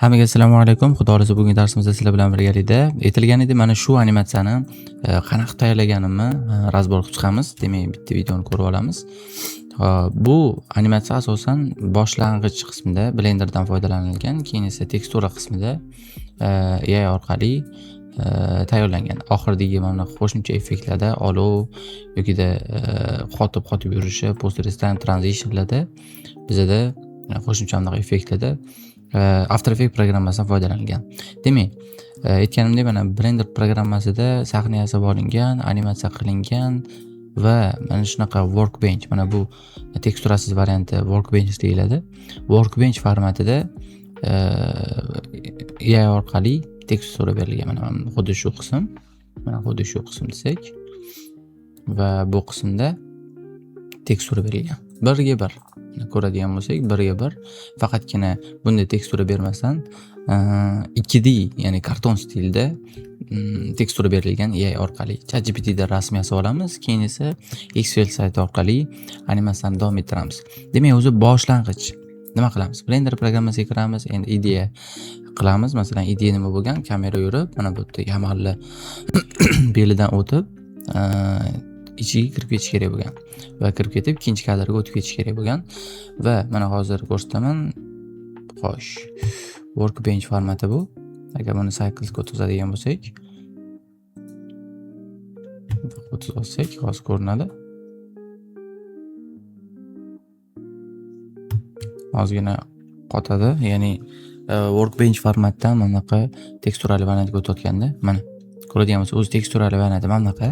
Hammaga assalomu alaykum. Xudo xolasa bugungi darsimizda sizlar bilan birgalikda aytilgan edi, mana shu animatsiyani qanaqa tayyorlaganimni razbor qilib chiqamiz. Demak, bitta videoni ko'rib olamiz. Bu animatsiya asosan boshlang'ich qismida Blenderdan foydalanilgan, keyin esa tekstura qismida AI orqali tayyorlangan. Oxiridagi mana qo'shimcha effektlarda olov yokida qotib yurishi, post restart transitionlarda bizada qo'shimcha anaqa effektlarda After Effects programmasidan foydalanilgan. Demak, aytganimdek mana Blender programmasida sahna yasab olingan, animatsiya qilingan va mana shunaqa workbench, mana bu teksturasiz varianti workbench deyiladi. Workbench formatida AI orqali tekstura berilgan. Mana xuddi shu qism, desak va bu qismda tekstura berilgan. Birga bir ko'radigan bo'lsak, birga bir faqatgina bunday tekstura bermasdan 2D, ya'ni karton stilda tekstura berilgan AI orqali ChatGPTda rasm yasab olamiz, keyin esa Excel sayti orqali animatsiyani davom ettiramiz. Demak, o'zi boshlang'ich nima qilamiz? Blender programmasiga kiramiz, endi idea qilamiz. Masalan, idea nima bo'lgan? Kamera yurib, mana bu yerda yamalli belidan o'tib ichiga kirib ketish kerak bo'lgan va kirib ketib ikkinchi kadrga o'tib ketish kerak bo'lgan va mana hozir ko'rsataman. Xo'sh, workbench formati bu. Agar buni cyclesga o'tkazadigan bo'lsak, hozir ko'rinadi. Ozgina qotadi, ya'ni workbench formatdan mana bunaqa teksturali variantga o'tayotganda, mana ko'radigan bo'lsa, o'zi teksturali varianti mana bunaqa.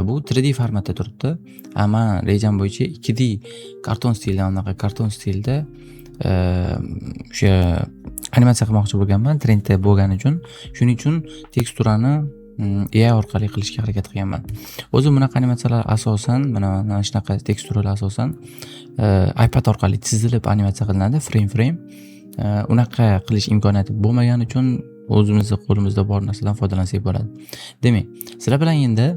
Bu 3D formatda turibdi. Ammo rejam bo'yicha 2D karton stilda, anaqa karton stilda o'sha animatsiya qilmoqchi bo'lganman, trendda bo'lgani uchun. Shuning uchun teksturani AI orqali qilishga harakat qilganman. O'zi bunaqa animatsiyalar asosan, mana shunaqa teksturalar asosan iPad orqali chizilib animatsiya qilinadi, frame. Unaqa qilish imkoniyati bo'lmagani uchun o'zimizning qo'limizda bor narsadan foydalansak bo'ladi. Demak, sizlar bilan endi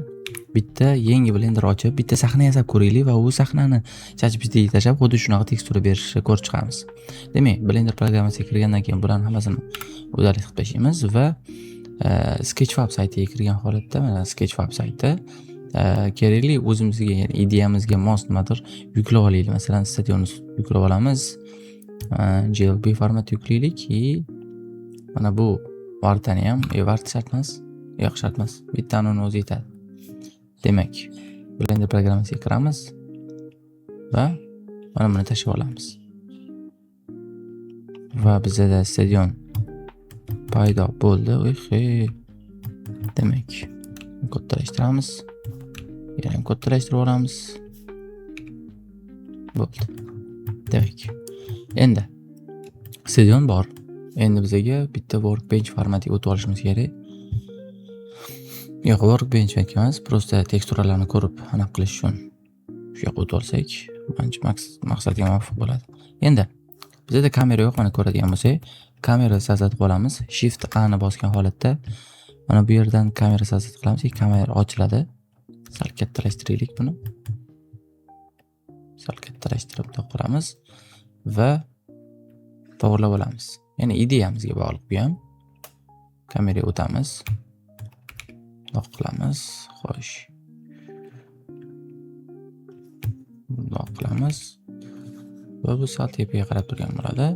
bitta yangi Blender ochib, bitta sahna yasab ko'raylik va u sahnani ChatGPTga tashlab, xuddi shunaqa tekstura berishni ko'rib chiqamiz. Demak, Blender programmasiga kirgandan keyin bularni hammasini o'zalik qilib tashlaymiz va Sketchfab saytiga kirgan holatda, mana Sketchfab sayti kerakli o'zimizga, ya'ni ideyamizga mos nimadir yuklab olaylik. Masalan, stadionni yuklab olamiz. GLB format yuklaylik. Mana bu vartani ham, vart shart emas. Yo'q, shart emas. Bittani o'zi yetadi. Demak, Blender programmasiga kiramiz va mana buni tashlab olamiz. Va bizda stadion paydo bo'ldi. Demak, kattalashtiramiz. Yana kattalashtirib olamiz. Bo'ldi. Demak, endi stadion bor. Endi bizga bitta workbench formatiga o'tib olishimiz kerak. Yo'q, workbench emas, prosta teksturalarni ko'rib aniq qilish uchun shu yoqqa o'tib olsak, menimcha maqsadga muvofiq bo'ladi. Endi bizda kamera yo'q, mana ko'radigan bo'lsak, kamera sazatib olamiz. Shift A ni bosgan holatda mana bu yerdan kamera sazat qilamiz, kamera ochiladi. Sal kattalashtiraylik buni. Sal kattalashtirib qilamiz va to'g'rilab olamiz. Ya'ni ideyamizga bog'liq bu ham. Kameraga o'tamiz. Loq qilamiz. Xo'sh. Loq qilamiz. Va bu sal tepaga qarab turgan bo'ladi.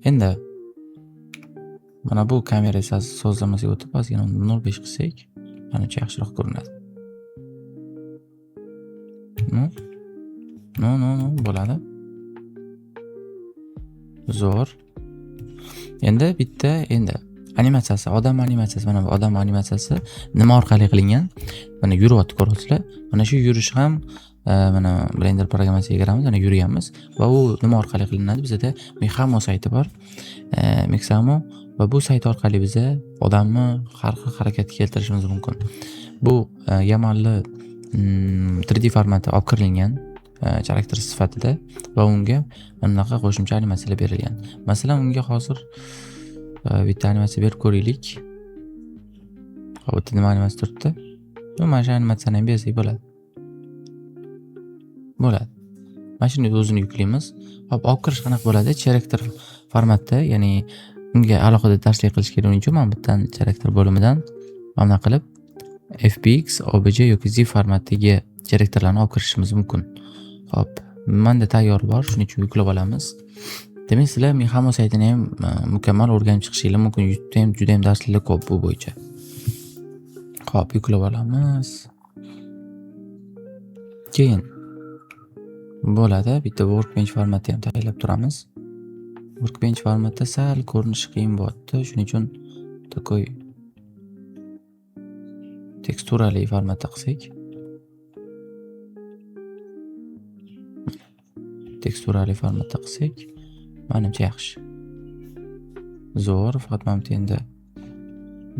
Endi mana bu kamera sozlamasiga o'tib, ozgina 0.5 qilsak, menimcha yaxshiroq ko'rinadi. Bo'ladi. Zo'r. Endi animatsiyasi, odam animatsiyasi, mana bu odam animatsiyasi nima orqali qilingan? Mana yuryapti, ko'ryapsizlar. Mana shu yurish ham mana Blender programmasiga kiramiz, mana yuryapmiz va u nima orqali qilinadi? Bizda Mexamo sayti bor. Mexamo va bu sayt orqali biz odamni har xil harakatga keltirishimiz mumkin. Bu yamalli 3D formatda olib kirilgan charakter sifatida va unga bunaqa qo'shimcha animatsiyalar berilgan. Masalan, unga hozir bitta animatsiya berib ko'raylik. Hozir nima animatsiya turibdi? Mana shu animatsiyani ham bersak bo'ladi. Mana shuni o'zini yuklaymiz. Hop, olib kirish qanaqa bo'ladi? Character formatda, ya'ni unga alohida darslik qilish kerak uchun mana bu yerdan character bo'limidan mana qilib FBX, OBJ yoki zip formatdagi characterlarni olib kirishimiz mumkin. Hop, menda tayyor bor, shuning uchun yuklab olamiz. Demak, sizlar Mehamo saytini ham mukammal o'rganib chiqishingiz mumkin. Juda ham darsliklar ko'p bu bo'yicha. Hop, yuklab olamiz. Keyin bo'ladi, bitta workbench formatni ham tayyorlab turamiz. Workbench formatda sal ko'rinishi qiyin bo'lyapti. Shuning uchun takoy teksturali formatda qilsak. Teksturali formatda qilsak, menimcha yaxshi. Zo'r, faqat mana bu endi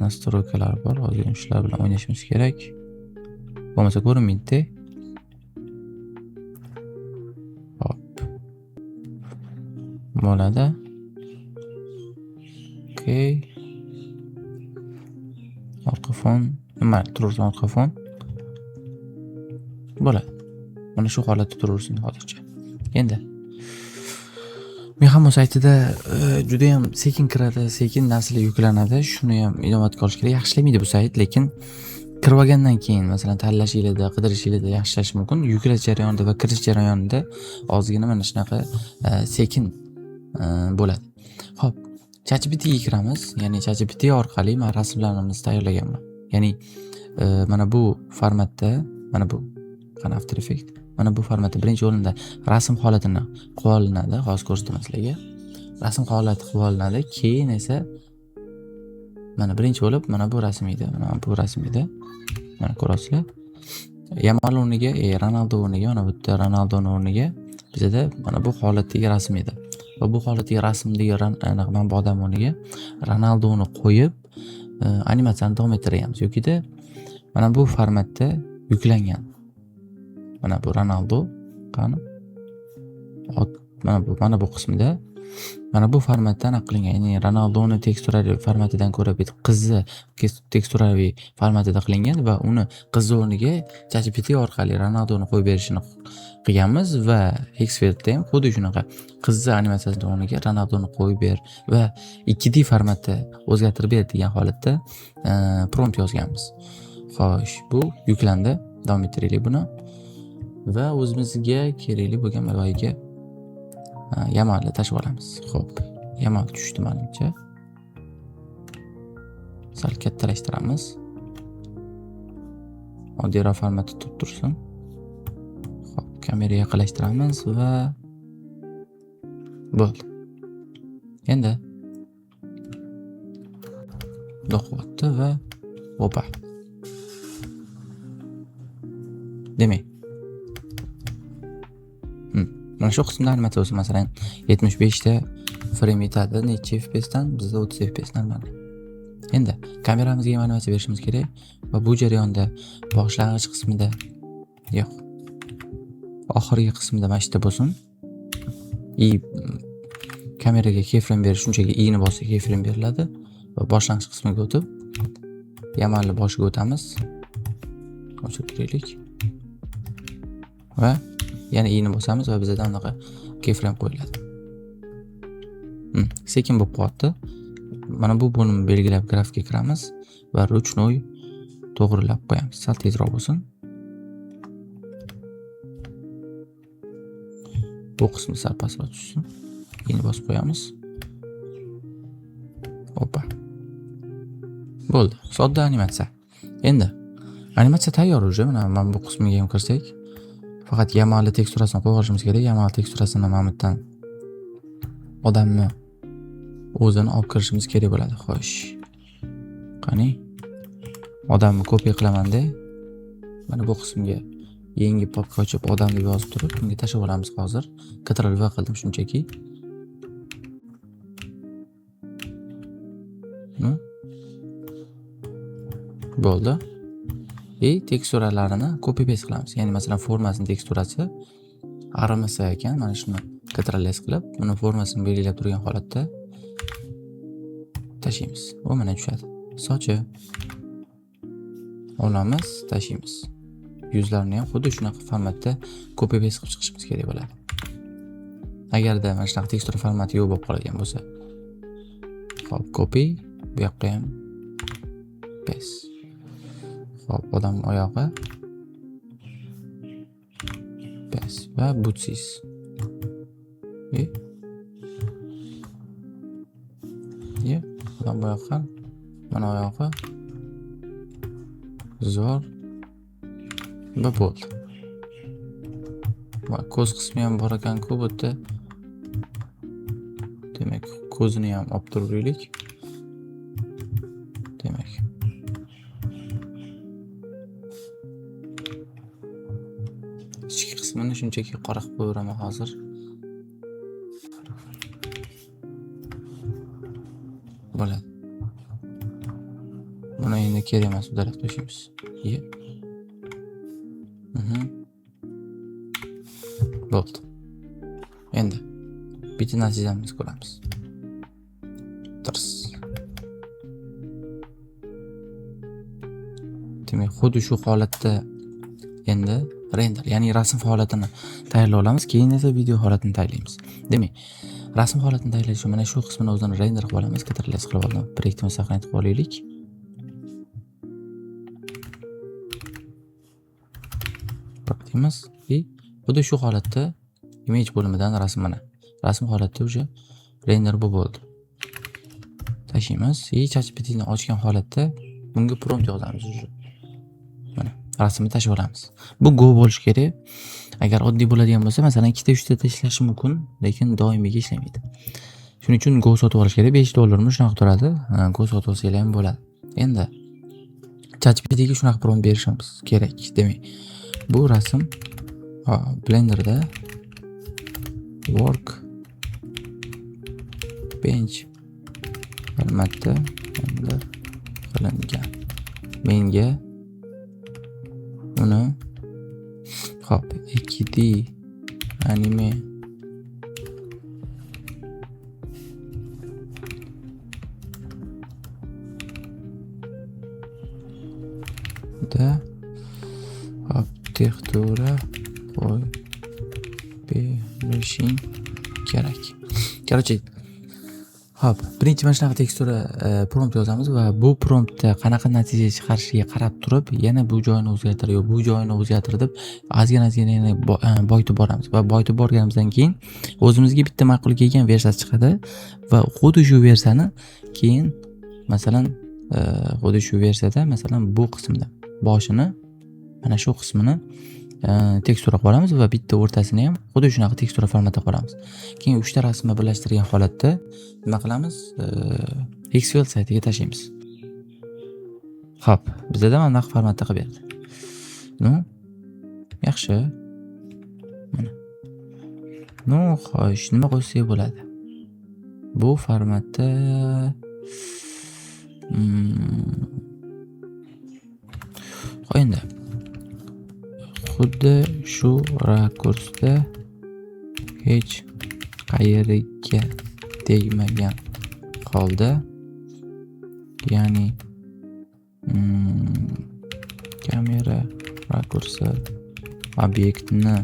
nastroykalar bor, hozir shular bilan o'ynashimiz kerak. Bo'lmasa ko'rinmaydi. Hop. Bo'ladi. Okay. Orqa fon, nima turursin orqa fon? Bo'ladi. Mana shu holatda turursin hozircha. Endi Mehamo saytida juda ham sekin kiradi, sekin narsalar yuklanadi. Shuni ham inobatga olish kerak. Yaxshilamaydi bu sayt, lekin kirib olgandan keyin, masalan, tanlashingizda, qidirishingizda yaxshilash mumkin. Yuklash jarayonida va kirish jarayonida ozgina mana shunaqa sekin bo'ladi. Hop, ChatGPTga kiramiz. Ya'ni ChatGPT orqali men rasmlarimizni tayyorlaganman. Ya'ni mana bu formatda, mana bu qana After Effects. Mana bu formatda birinchi o'rinda rasm holatini qilib olinadi. Hozir ko'rsataman sizlarga. Rasm holati qilib olinadi. Keyin esa mana birinchi bo'lib mana bu rasm edi. Mana bu rasm edi. Mana ko'rasizlar. Yamal o'rniga, Ronaldo o'rniga, mana bu yerda Ronaldoning o'rniga bizda mana bu holatdagi rasm edi. Va bu holatdagi rasmdagi mana bu odam o'rniga Ronaldoni qo'yib animatsiyani davom ettiramiz. Yokida mana bu formatda yuklangan. Mana bu Ronaldo qani? Mana bu qismida mana bu formatdan qilingan. Ya'ni Ronaldoning teksturali formatidan ko'ra bitib qizni teksturali formatida qilingan va uni qizni o'rniga ChatGPT orqali Ronaldoni qo'yib berishini qilganmiz va Xfertda ham xuddi shunaqa qizni animatsiyasi o'rniga Ronaldoni qo'yib ber va 2D formatda o'zgartirib ber degan holatda prompt yozganmiz. Xo'sh, bu yuklandi. Davom ettiraylik buni. Va o'zimizga kerakli bo'lgan maloyiga yamalni tashib olamiz. Xo'p, yamal tushdi menimcha. Sal kattalashtiramiz. Oddiyroq formatda turib tursin. Xo'p, kameraga yaqinlashtiramiz va bo'ldi. Endi do'qotdi va opa. Demak, mana shu qismda animatsiya masalan 75 ta frame yetadi, necha FPS dan? Bizda 30 FPS normal. Endi kameramizga ham animatsiya berishimiz kerak va bu jarayonda boshlang'ich qismida yo'q. Oxirgi qismida mana shunda bo'lsin. Kameraga keyframe berish shunchaki i'ni bossa keyframe beriladi va boshlang'ich qismiga o'tib yamalni boshiga o'tamiz. Ochib kiraylik. Va yana i'ni bosamiz va bizda unaqa keyframe qo'yiladi. Sekin bo'lib qoldi. Mana bu bo'limni belgilab grafikga kiramiz va ruchnoy to'g'rilab qo'yamiz. Sal tezroq bo'lsin. Bu qismi sal pastroq tushsin. I'ni bosib qo'yamiz. Opa. Bo'ldi. Sodda animatsiya. Endi animatsiya tayyor уже. Mana bu qismiga ham kirsak, faqat yamalli teksturasini qo'yib olishimiz kerak. Yamal teksturasini mamutdan odamni o'zini olib kirishimiz kerak bo'ladi. Xo'sh. Qani? Odamni kopiya qilaman-da. Mana bu qismga yangi papka ochib odam deb yozib turib, bunga tashib olamiz hozir. Ctrl-V qildim shunchaki. Bo'ldi. Teksturalarini copy paste qilamiz. Ya'ni masalan formasini teksturasi arimasa ekan, mana shuni Ctrl-S qilib, buni formasini belgilab turgan holatda tashlaymiz. Va mana tushadi. Sochi olamiz, tashlaymiz. Yuzlarni ham xuddi shunaqa formatda copy paste qilib chiqishimiz kerak bo'ladi. Agarda mana shunaqa tekstura formati yo'q bo'lib qolgan bo'lsa. Hop, copy, bu yoqqa ham paste. Hop, odam oyog'i paste va bootsiz. Odam bu yoqqa mana oyog'i zo'r va bo'ldi. Va ko'z qismi ham bor ekan-ku bu yerda. Demak, ko'zini ham olib turaylik. Demak. Ichki qismini shunchaki qora qilib qo'yiraman hozir. Bo'ladi. Buni endi kerak emas, uddalab qo'yamiz. Bo'ldi. Endi bitta natijamizni ko'ramiz. Demak, xuddi shu holatda endi render, ya'ni rasm holatini tayyorlay olamiz, keyin esa video holatini tayyorlaymiz. Demak, rasm holatini tayyorlash uchun mana shu qismini o'zini render qilib olamiz. Ctrl+S qilib oldim. Proyektni saqlanib qilib olaylik. Deymiz. Xuddi shu holatda image bo'limidan rasm mana. Rasm holatda o'sha render bo'ldi. Tashlaymiz. ChatGPTni ochgan holatda bunga prompt yozamiz o'sha. Mana rasmni tashlab olamiz. Bu Go bo'lish kerak. Agar oddiy bo'ladigan bo'lsa, masalan, 2 ta 3 ta tashlashi mumkin, lekin doimiyga ishlamaydi. Shuning uchun Go sotib olish kerak. $5 shunaqa turadi. Go sotib olsanglar ham bo'ladi. Endi ChatGPTga shunaqa prompt berishimiz kerak. Demak, bu rasm Blenderda workbench formatda render qilingan. Menga uni 2D anime da textura berishing kerak. Короче, hop, birinchi mana shunaqa tekstura prompt yozamiz va bu promptda qanaqa natija chiqarishiga qarab turib, yana bu joyini o'zgartir, yo bu joyini o'zgartir deb ozgina yana boyitib boramiz va boyitib borganimizdan keyin o'zimizga bitta ma'qul kelgan versiyasi chiqadi va xuddi shu versiyani keyin masalan xuddi shu versiyada masalan bu qismda boshini mana shu qismini tekstura qilib olamiz va bitta o'rtasini ham xuddi shunaqa tekstura formatda qilamiz. Keyin 3 ta rasmni birlashtirgan holatda nima qilamiz? Xfield saytiga tashlaymiz. Xo'p, bizda mana bunaqa formatda qilib berdi. Yaxshi. Mana. Xo'sh, nima qo'ysak bo'ladi? Bu formatda endi xuddi shu rakursda hech qayeriga tegmagan holda, ya'ni kamera rakursi obyektni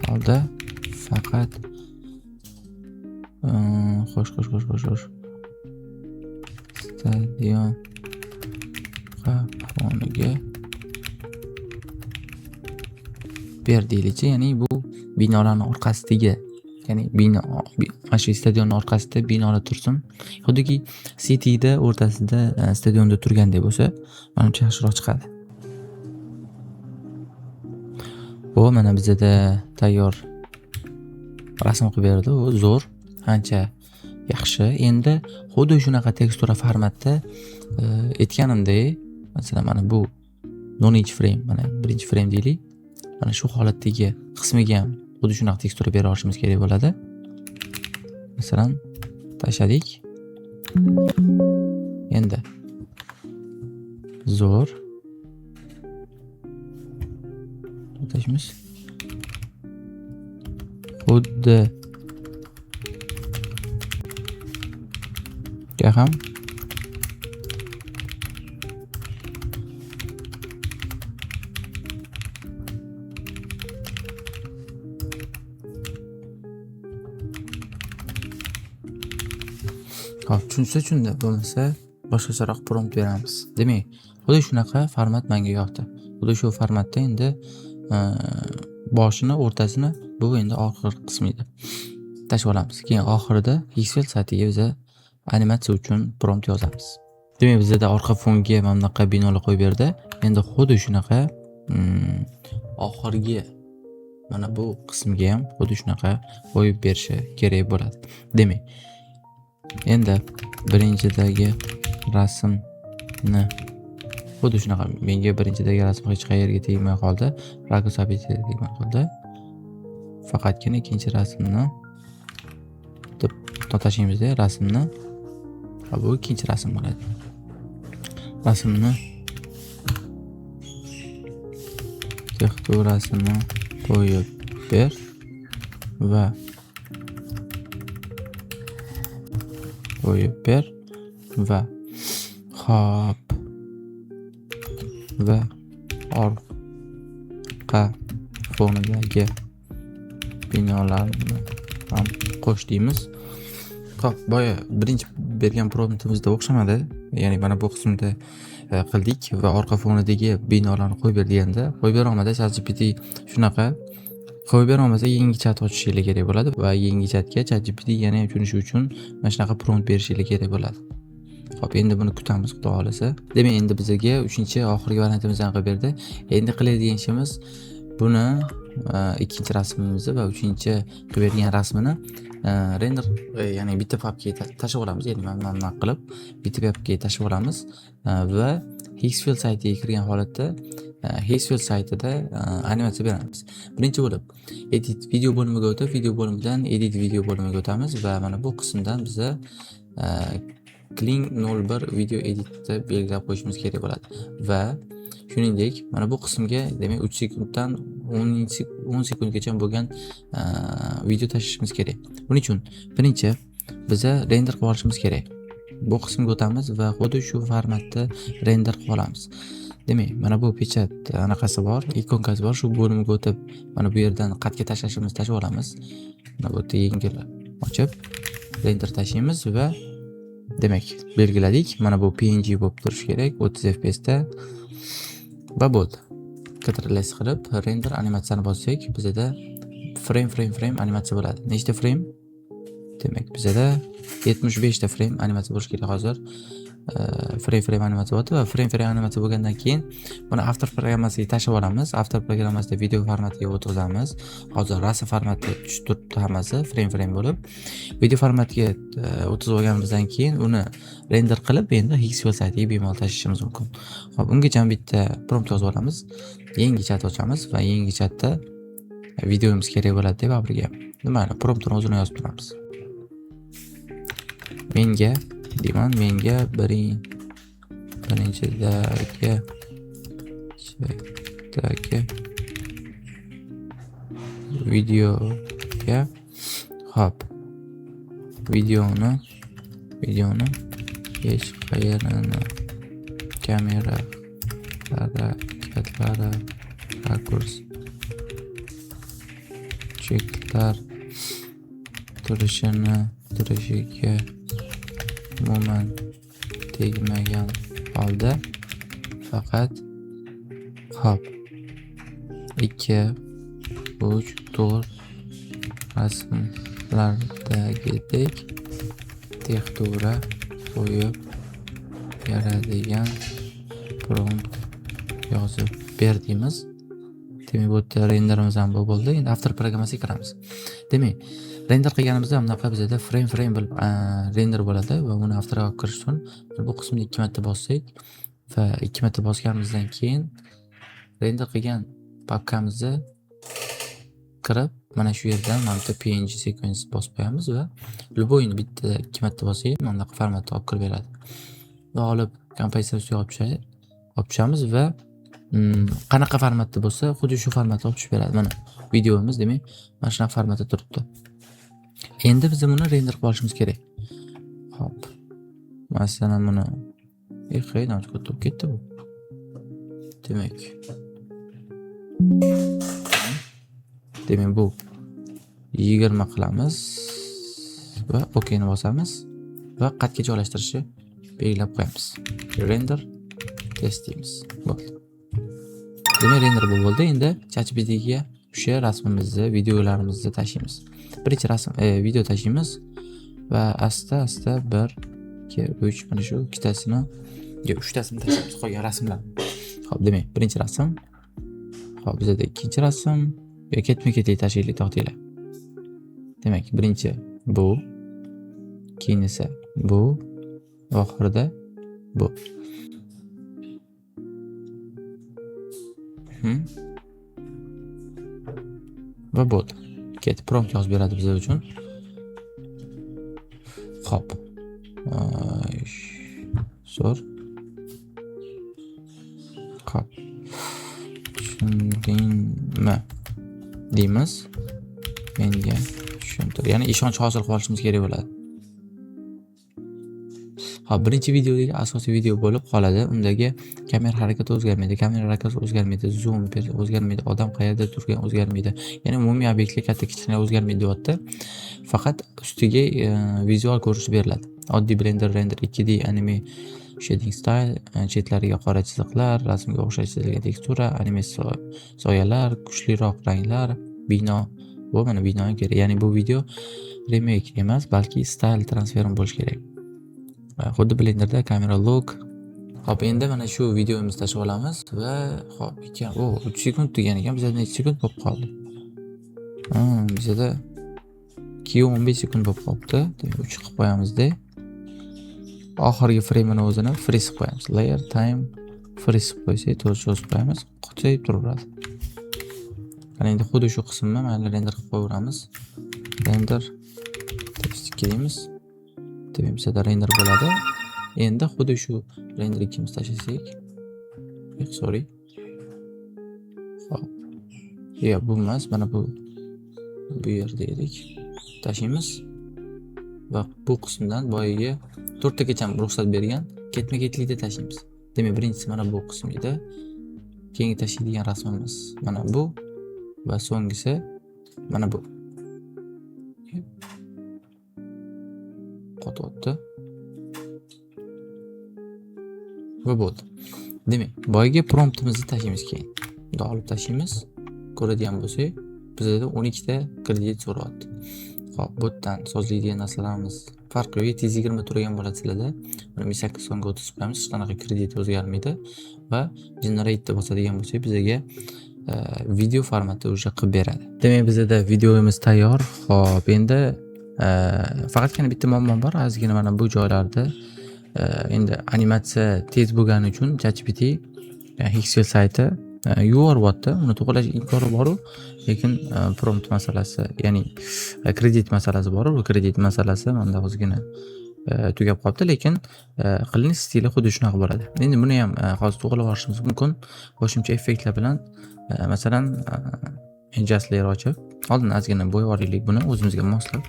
holda faqat xo'sh stadion foniga ber deylikchi, ya'ni bu binolarning orqasidagi, ya'ni bino mana shu stadionning orqasida binolar tursin. Xuddiki cityda o'rtasida stadionda turgandek bo'lsa, menimcha yaxshiroq chiqadi. Bu mana bizda tayyor rasm qilib berdi, u zo'r, ancha yaxshi. Endi xuddi shunaqa tekstura formatda aytganimdek, masalan mana bu non-each frame, mana birinchi frame deylik. Mana shu holatdagi qismiga ham xuddi shunaqa tekstura bera olishimiz kerak bo'ladi. Masalan, tashladik. Endi zo'r. Tashimiz. Xuddi ham Hop, tushunsa tushundi, bo'lmasa boshqacharoq prompt beramiz. Demak, xuddi shunaqa format menga yoqdi. Xuddi shu formatda endi boshini, o'rtasini, bu endi oxirgi qismi edi. Tashib olamiz. Keyin oxirida Xfile saytiga biz animatsiya uchun prompt yozamiz. Demak, bizda orqa fonga mana bunaqa binolar qo'yib berdi. Endi xuddi shunaqa oxirgi mana bu qismga ham xuddi shunaqa qo'yib berishi kerak bo'ladi. Demak, endi birinchidagi rasmni xuddi shunaqa, menga birinchidagi rasm hech qayerga tegmay qoldi. Rakus obyektga tegmay qoldi. Faqatgina ikkinchi rasmni deb tashlaymiz-da, rasmni. Bu ikkinchi rasm bo'ladi. Rasmni texturasini qo'yib ber va hop va orqa fonidagi binolarni ham qo'sh deymiz. Hop, boya birinchi bergan promptimizda o'xshamadi. Ya'ni mana bu qismda qildik va orqa fonidagi binolarni qo'yib ber deganda qo'yib bera olmadi. ChatGPT shunaqa qo'yib bera olmasa yangi chat ochishingiz kerak bo'ladi va yangi chatga ChatGPT yana tushunishi uchun mana shunaqa prompt berishingiz kerak bo'ladi. Hop, endi buni kutamiz, xudo xolasa. Demak, endi bizga 3-oxirgi variantimizni qilib berdi. Endi qiladigan ishimiz buni ikkinchi rasmimizni va 3-qilib bergan rasmini render, ya'ni bitta papkaga tashib olamiz. Ya'ni mana qilib bitta papkaga tashib olamiz va Xfile saytiga kirgan holatda Xfile saytida animatsiya beramiz. Birinchi bo'lib edit video bo'limiga o'tib, video bo'limidan edit video bo'limiga o'tamiz va mana bu qismdan biza Clean 01 video editni belgilab qo'yishimiz kerak bo'ladi va shuningdek mana bu qismga demak 3 sekunddan 10 sekundgacha bo'lgan video tashishimiz kerak. Buning uchun birinchi biza render qilib olishimiz kerak. Bu qismga o'tamiz va xuddi shu formatda render qilib olamiz. Demak, mana bu pechat anaqasi bor, ikonkasi bor. Shu bo'limga o'tib, mana bu yerdan qatga tashlashimizni tashib olamiz. Mana bu yerda yengil ochib render tashlaymiz va demak, belgiladik. Mana bu PNG bo'lib turishi kerak 30 fps da va bo'ldi. Ctrl+S qilib render animatsiyani bossak, bizda frame animatsiya bo'ladi. Nechta frame? Demak, bizda 75 ta frame animatsiya bo'lishi kerak hozir. Frame animatsiya bo'ldi va frame animatsiya bo'lgandan keyin buni After programmasiga tashib olamiz. After programmasida video formatiga o'tkazamiz. Hozir rasm formati tushib turibdi hammasi frame bo'lib. Video formatiga o'tkazib olganimizdan keyin uni render qilib endi Xfile saytiga bemalol tashishimiz mumkin. Xo'p, ungacha bitta prompt yozib olamiz. Yangi chat ochamiz va yangi chatda videomiz kerak bo'ladi deb abriga. Mayli, promptni o'zini yozib turamiz. Menga birinchidagi videoga hop videoni hech qayerini kamera harakatlari rakurs cheklar turishiga umuman tegmagan holda faqat hop 2, 3, 4 rasmlardagidek textura qo'yib beradigan prompt yozib ber deymiz. Demak, bu yerda renderimiz ham bo'ldi. Endi After programmasiga kiramiz. Demak, render qilganimizda bunaqa bizda frame bo'lib render bo'ladi va uni Afterga kirish uchun bu qismni 2 marta bossak va 2 marta bosganimizdan keyin render qilgan papkamizni kirib mana shu yerdan mana bu PNG sekvens bosib qo'yamiz va любойni bitta 2 marta bossak mana bunaqa formatda olib kirib beradi. Va olib kompozitsiyaga olib tushamiz va qanaqa formatda bo'lsa, xuddi shu formatda olib tushib beradi. Mana videomiz demak mana shunaqa formatda turibdi. Endi biz buni render qilib olishimiz kerak. Hop. Masalan, buni qanday katta bo'lib ketdi bu. Demak, bu 20 qilamiz va OK ni bosamiz. va qatga joylashtirishni belgilab qo'yamiz. Render test deymiz. Bo'ldi. Demak, render bo'ldi. Endi ChatGPTga o'sha rasmimizni, videolarimizni tashlaymiz. Birinchi rasm, video tashlaymiz va asta 1 2 3 mana shu ikkitasini, uchtasini tashlaymiz, qolgan rasmlar. Xo'p, demak, birinchi rasm. Xo'p, bizda ikkinchi rasm. Ketma-ketlik tashlaylik, to'xtanglar. Demak, birinchi bu, keyin esa bu, oxirida bu. Va bo'ldi. Ket prompt yozib beradi bizlar uchun. Xo'p. Zo'r. Xo'p. Tushundingmi? deymiz. Menga tushuntir. Ya'ni ishonch hosil qilishimiz kerak bo'ladi. Xo'p, birinchi videodagi asosiy video bo'lib qoladi. Undagi kamera harakati o'zgarmaydi, kamera harakati o'zgarmaydi, zoom o'zgarmaydi, odam qayerda turgan o'zgarmaydi. Ya'ni umumiy obyektlar katta kichkina o'zgarmaydi deyapti. Faqat ustiga vizual ko'rinish beriladi. Oddiy Blender render 2D anime shading style, chetlariga qora chiziqlar, rasmga o'xshash chizilgan tekstura, anime soyalar, kuchliroq ranglar, bino. Bu mana bino kerak. Ya'ni bu video remake emas, balki style transfer bo'lishi kerak. Xuddi Blenderda kamera lock. Hop, endi mana shu videomizni tashlab olamiz va hop, 3 sekund degan ekan, bizda necha sekund bo'lib qoldi? Bizda 2:15 sekund bo'lib qolibdi. 3 qilib qo'yamizda. Oxirgi frame-ni o'zini freeze qilib qo'yamiz. Layer time freeze qilib qo'ysak, to'g'ri yozib qo'yamiz. Qochayib turaveradi. Mana endi xuddi shu qismni mayli render qilib qo'yaveramiz. Render text deymiz. Demak, bizda render bo'ladi. Endi xuddi shu render ikkimiz tashlasak. Sorry. Xo'p. Bu emas, mana bu yerda edik. Tashlaymiz va bu qismdan boyiga 4 tagacha ruxsat bergan ketma-ketlikda tashlaymiz. Demak, birinchisi mana bu qism edi. Keyingi tashlaydigan rasmimiz mana bu va so'nggisi mana bu. Qo'ydi. Va bo'ldi. Demak, boyiga promptimizni tashlaymiz keyin. Buni olib tashlaymiz. Ko'radigan bo'lsak, bizda 12 ta kredit so'rayapti. Xo'p, bu yerdan sozlaydigan narsalarimiz farqi yo'q. 720 turgan bo'ladi sizlarda. Mana 18 so'mga 30 qo'yamiz. Hech qanaqa kredit o'zgarmaydi va generate bosadigan bo'lsak, bizga video formati o'sha qilib beradi. Demak, bizda videomiz tayyor. Xo'p, endi faqatgina bitta muammo bor. Ozgina mana bu joylarda endi animatsiya tez bo'lgani uchun ChatGPT Hexel sayti yuboryapti. Uni to'g'rilash imkoni bor, lekin prompt masalasi, ya'ni kredit masalasi bor. Bu kredit masalasi menda ozgina tugab qolibdi, lekin qilinish stili xuddi shunaqa bo'ladi. Endi buni ham hozir to'g'rilab olishimiz mumkin. Qo'shimcha effektlar bilan, masalan, adjust layer ochib, oldin ozgina bo'yab olaylik buni o'zimizga moslab.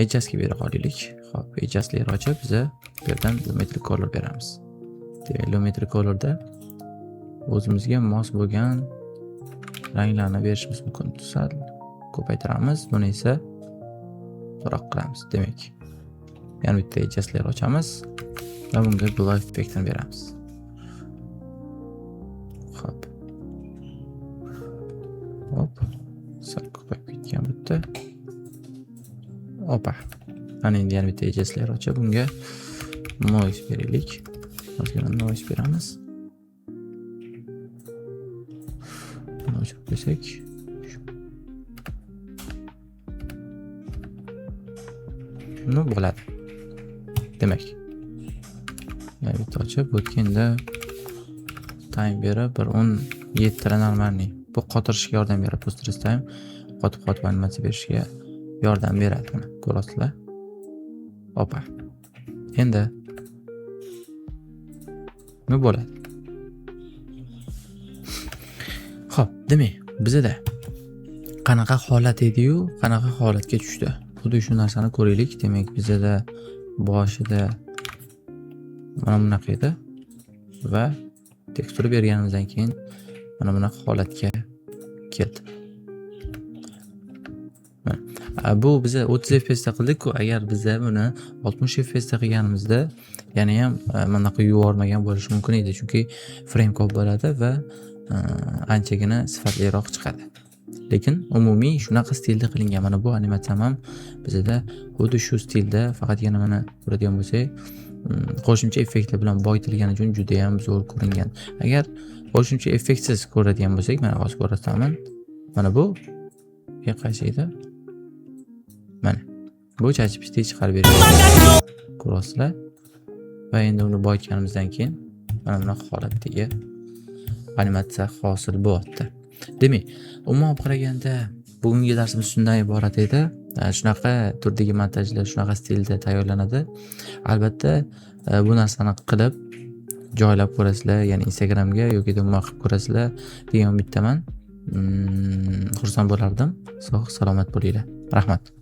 Adjustga bera qolaylik. Xo'p, adjust layer ochib, biz bu yerdan geometry color beramiz. Demak, geometry colorda o'zimizga mos bo'lgan ranglarni berishimiz mumkin. Sal ko'paytiramiz, buni esa to'roq qilamiz. Demak, yana bitta adjust layer ochamiz va bunga glow effektini beramiz. Xo'p. Hop. Sal ko'payib ketgan bitta. Opa. Mana endi yana bitta adjust layer ochib, bunga noise beraylik. Ozgina noise beramiz. Buni o'chirib qo'ysak. Buni bo'ladi. Demak, yana bitta ochib, o'tganda time berib, bir 17 ta normalniy. Bu qotirishga yordam beradi. Post time qotib animatsiya berishga yordam beradi. Mana ko'rasizlar. Opa. Endi nima bo'ladi? Xo'p, demak, bizda qanaqa holat edi-yu, qanaqa holatga tushdi? Xuddi shu narsani ko'raylik. Demak, bizda boshida mana bunaqa edi va tekstura berganimizdan keyin mana bunaqa holatga keldi. Bu biza 30 FPS da qildik-ku, agar biza buni 60 FPS da qilganimizda yana ham bunaqa yuvormagan bo'lishi mumkin edi, chunki frame ko'p bo'ladi va anchagina sifatliroq chiqadi. Lekin umumiy shunaqa stilda qilingan. Mana bu animatsiyam ham bizda xuddi shu stilda, faqatgina mana ko'radigan bo'lsak, qo'shimcha effektlar bilan boyitilgani uchun juda ham zo'r ko'ringan. Agar qo'shimcha effektsiz ko'radigan bo'lsak, mana hozir ko'rsataman. Mana bu qaysi edi? Mana bu chachipishni chiqarib beradi. Ko'rasizlar? Va endi uni boyitganimizdan keyin mana bunaqa holatdagi animatsiya hosil bo'lyapti. Demak, umuman olib qaraganda bugungi darsimiz shundan iborat edi. Shunaqa turdagi montajlar shunaqa stilda tayyorlanadi. Albatta, bu narsani qilib joylab ko'rasizlar, ya'ni Instagramga yoki umuman qilib ko'rasizlar degan umiddaman. Xursand bo'lardim. Sog' salomat bo'linglar. Rahmat.